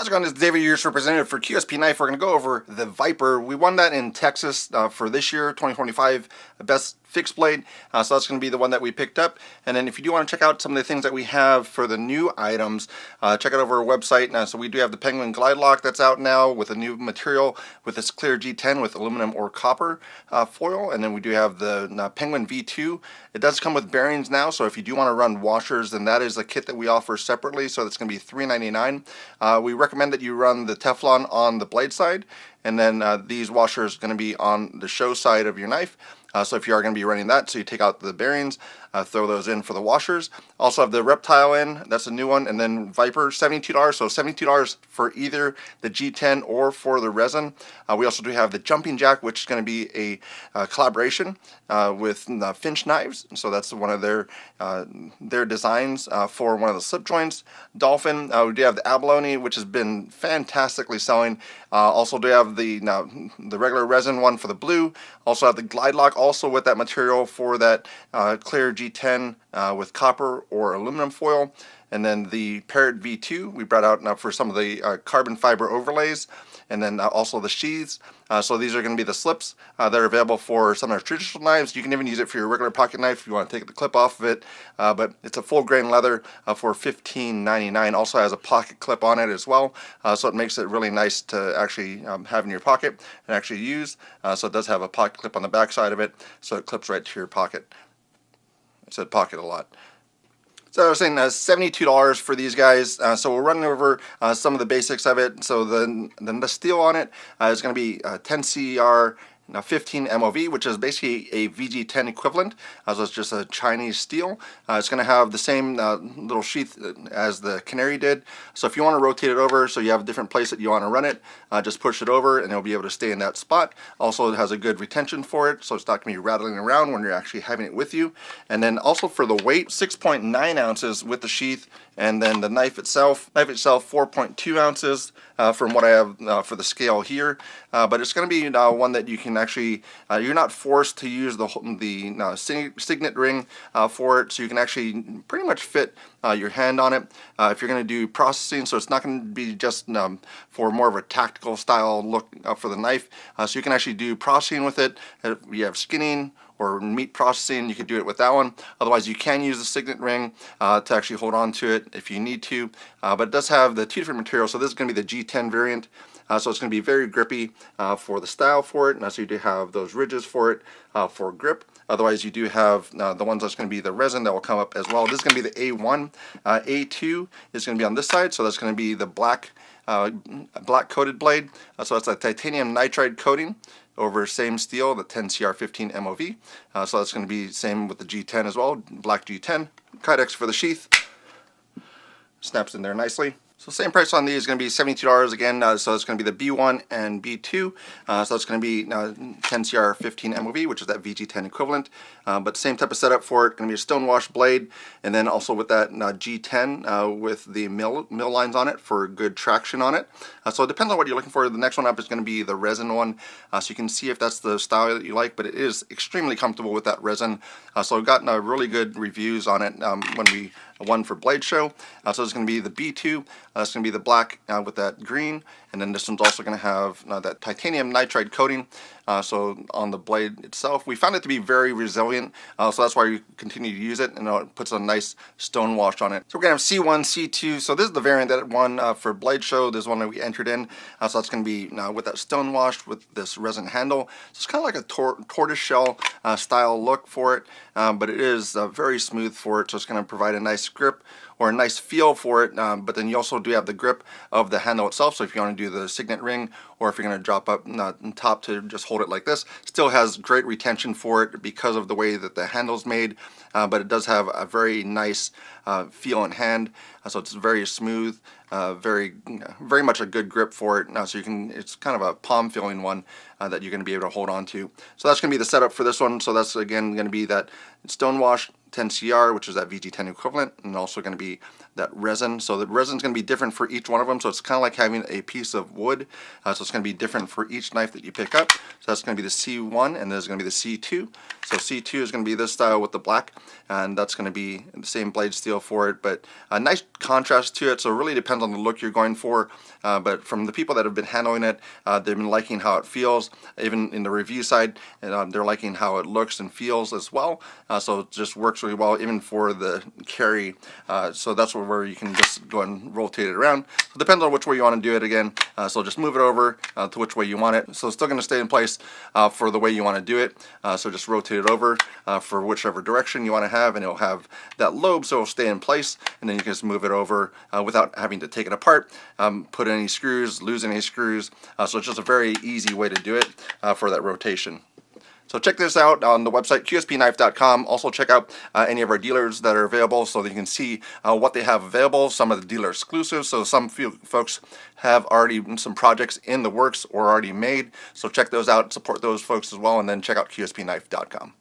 How's it going? This is David, your representative for QSP Knife. We're going to go over the Viper. We won that in Texas for this year, 2025 Best Fixed Blade. So that's going to be the one that we picked up. And then if you do want to check out some of the things that we have for the new items, check out over our website. So we do have the Penguin Glide Lock that's out now with a new material with this clear G10 with aluminum or copper foil. And then we do have the Penguin V2. It does come with bearings now, so if you do want to run washers, then that is a kit that we offer separately. So that's going to be $3.99. We recommend that you run the Teflon on the blade side, and then these washers are going to be on the show side of your knife. So if you are going to be running that, so you take out the bearings, throw those in for the washers. Also have the Reptile in, that's a new one, and then Viper, $72, so $72 for either the G10 or for the resin. We also do have the Jumping Jack, which is going to be a collaboration with Finch Knives, so that's one of their designs for one of the slip joints. Dolphin, we do have the Abalone, which has been fantastically selling. Also do have the regular resin one for the blue. Also have the Glide Lock, also with that material for that clear G10 with copper or aluminum foil. And then the Parrot V2 we brought out now for some of the carbon fiber overlays, and then also the sheaths. So these are going to be the slips that are available for some of our traditional knives. You can even use it for your regular pocket knife if you want to take the clip off of it. But it's a full grain leather for $15.99. Also has a pocket clip on it as well. So it makes it really nice to actually have in your pocket and actually use. So it does have a pocket clip on the back side of it, so it clips right to your pocket. I said pocket a lot. So I was saying $72 for these guys. So we're running over some of the basics of it. So the steel on it is going to be 10 CER, 15 MOV, which is basically a VG10 equivalent. So it's just a Chinese steel. It's going to have the same little sheath as the Canary did. So if you want to rotate it over, so you have a different place that you want to run it, just push it over and it'll be able to stay in that spot. Also, it has a good retention for it, so it's not going to be rattling around when you're actually having it with you. And then also for the weight, 6.9 ounces with the sheath, and then the knife itself 4.2 ounces from what I have for the scale here. But it's going to be one that you can actually, you're not forced to use the signet ring for it, so you can actually pretty much fit your hand on it if you're going to do processing. So it's not going to be just for more of a tactical style look for the knife. So you can actually do processing with it. If you have skinning or meat processing, you could do it with that one. Otherwise, you can use the signet ring to actually hold on to it if you need to. But it does have the two different materials. So this is going to be the G10 variant. So it's going to be very grippy for the style for it. So you do have those ridges for it for grip. Otherwise, you do have the ones that's going to be the resin that will come up as well. This is going to be the A1. A2 is going to be on this side. So that's going to be the black coated blade. So that's a titanium nitride coating over same steel, the 10 CR 15 MOV. So that's going to be same with the G10 as well, black G10. Kydex for the sheath. Snaps in there nicely. So same price on these is going to be $72 again. So it's going to be the B1 and B2. So it's going to be 10 CR 15 MOV, which is that VG10 equivalent. But same type of setup for it. Going to be a stonewash blade, and then also with that G10 with the mill lines on it for good traction on it. So it depends on what you're looking for. The next one up is going to be the resin one. So you can see if that's the style that you like, but it is extremely comfortable with that resin. So I've gotten really good reviews on it when we won for Blade Show. So it's going to be the B2. It's going to be the black with that green, and then this one's also going to have that titanium nitride coating. So on the blade itself, we found it to be very resilient, so that's why we continue to use it, and it puts a nice stone wash on it. So we're going to have C1, C2. So this is the variant that it won for Blade Show. This is one that we entered in. So that's going to be with that stone wash with this resin handle. So it's kind of like a tortoise shell style look for it, but it is very smooth for it, so it's going to provide a nice grip or a nice feel for it, but then you also do have the grip of the handle itself. So if you want to do the signet ring, or if you're going to drop up on top to just hold it like this, still has great retention for it because of the way that the handle's made, but it does have a very nice feel in hand. So it's very smooth, very much a good grip for it. So you can, it's kind of a palm feeling one that you're going to be able to hold on to. So that's going to be the setup for this one. So that's again going to be that stone wash 10CR, which is that VG10 equivalent, and also going to be that resin. So the resin is going to be different for each one of them. So it's kind of like having a piece of wood. So it's going to be different for each knife that you pick up. So that's going to be the C1, and there's going to be the C2. So C2 is going to be this style with the black, and that's going to be the same blade steel for it, but a nice contrast to it. So it really depends on the look you're going for. But from the people that have been handling it, they've been liking how it feels. Even in the review side, they're liking how it looks and feels as well. So it just works really well, even for the carry. So that's where you can just go and rotate it around. So it depends on which way you want to do it again. So just move it over to which way you want it. So it's still going to stay in place for the way you want to do it. So just rotate it over for whichever direction you want to have, and it'll have that lobe, so it'll stay in place, and then you can just move it over without having to take it apart, put in any screws, lose any screws. So it's just a very easy way to do it for that rotation. So check this out on the website, QSPKnife.com. Also check out any of our dealers that are available so that you can see what they have available, some of the dealer exclusives. So some folks have already some projects in the works or already made. So check those out, support those folks as well, and then check out QSPKnife.com.